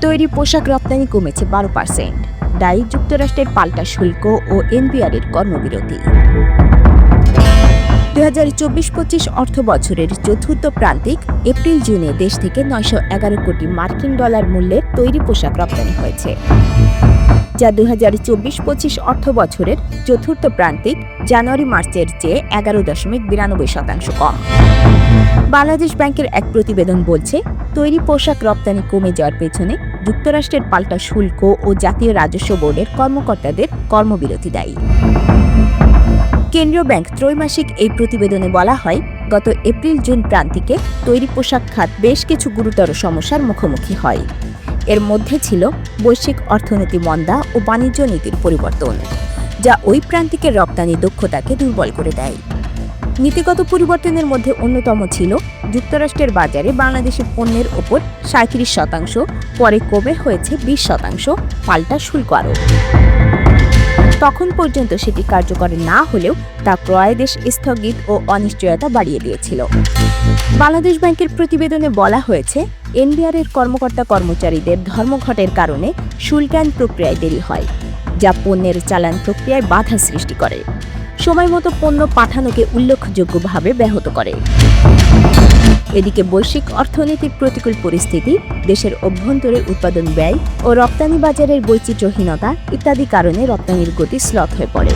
তৈরি পোশাক রপ্তানি কমেছে 12%। দায়ী যুক্তরাষ্ট্রের পাল্টা শুল্ক ও এনবিআরের কর্মবিরতি। 2024-25 অর্থ বছরের চতুর্থ প্রান্তিক এপ্রিল জুনে দেশ থেকে 911 কোটি মার্কিন ডলার মূল্যের তৈরি পোশাক রপ্তানি হয়েছে, যা 2024-25 অর্থ বছরের চতুর্থ প্রান্তিক জানুয়ারি মার্চের চেয়ে 11.92% কম। বাংলাদেশ ব্যাংকের এক প্রতিবেদন বলছে, তৈরি পোশাক রপ্তানি কমে যাওয়ার পেছনে যুক্তরাষ্ট্রের পাল্টা শুল্ক ও জাতীয় রাজস্ব বোর্ডের কর্মকর্তাদের কর্মবিরতি দায়ী। কেন্দ্রীয় ব্যাংক ত্রৈমাসিক এই প্রতিবেদনে বলা হয়, গত এপ্রিল-জুন প্রান্তিকে তৈরি পোশাক খাত বেশ কিছু গুরুতর সমস্যার মুখোমুখি হয়। এর মধ্যে ছিল বৈশ্বিক অর্থনীতি মন্দা ও বাণিজ্য নীতির পরিবর্তন, যা ওই প্রান্তিকের রপ্তানি দক্ষতাকে দুর্বল করে দেয়। নীতিগত পরিবর্তনের মধ্যে অন্যতম ছিল যুক্তরাষ্ট্রের বাজারে বাংলাদেশের পণ্যের ওপর 37%, পরে কমে হয়েছে 20%, পাল্টা শুল্ক আরোপ। তখন পর্যন্ত সেটি কার্যকর না হলেও তা ক্রয়াদেশ স্থগিত ও অনিশ্চয়তা বাড়িয়ে দিয়েছিল। বাংলাদেশ ব্যাংকের প্রতিবেদনে বলা হয়েছে, এনবিআরের কর্মকর্তা-কর্মচারীদের ধর্মঘটের কারণে শুল্কায়ন প্রক্রিয়ায় দেরি হয়, যা পণ্যের চালান প্রক্রিয়ায় বাধা সৃষ্টি করে, সময়মতো পণ্য পাঠানোকে উল্লেখযোগ্যভাবে ব্যাহত করে। এদিকে বৈশ্বিক অর্থনীতির প্রতিকূল পরিস্থিতি, দেশের অভ্যন্তরে উৎপাদন ব্যয় ও রপ্তানি বাজারের বৈচিত্র্যহীনতা ইত্যাদি কারণে রপ্তানির গতি স্লথ হয়ে পড়ে।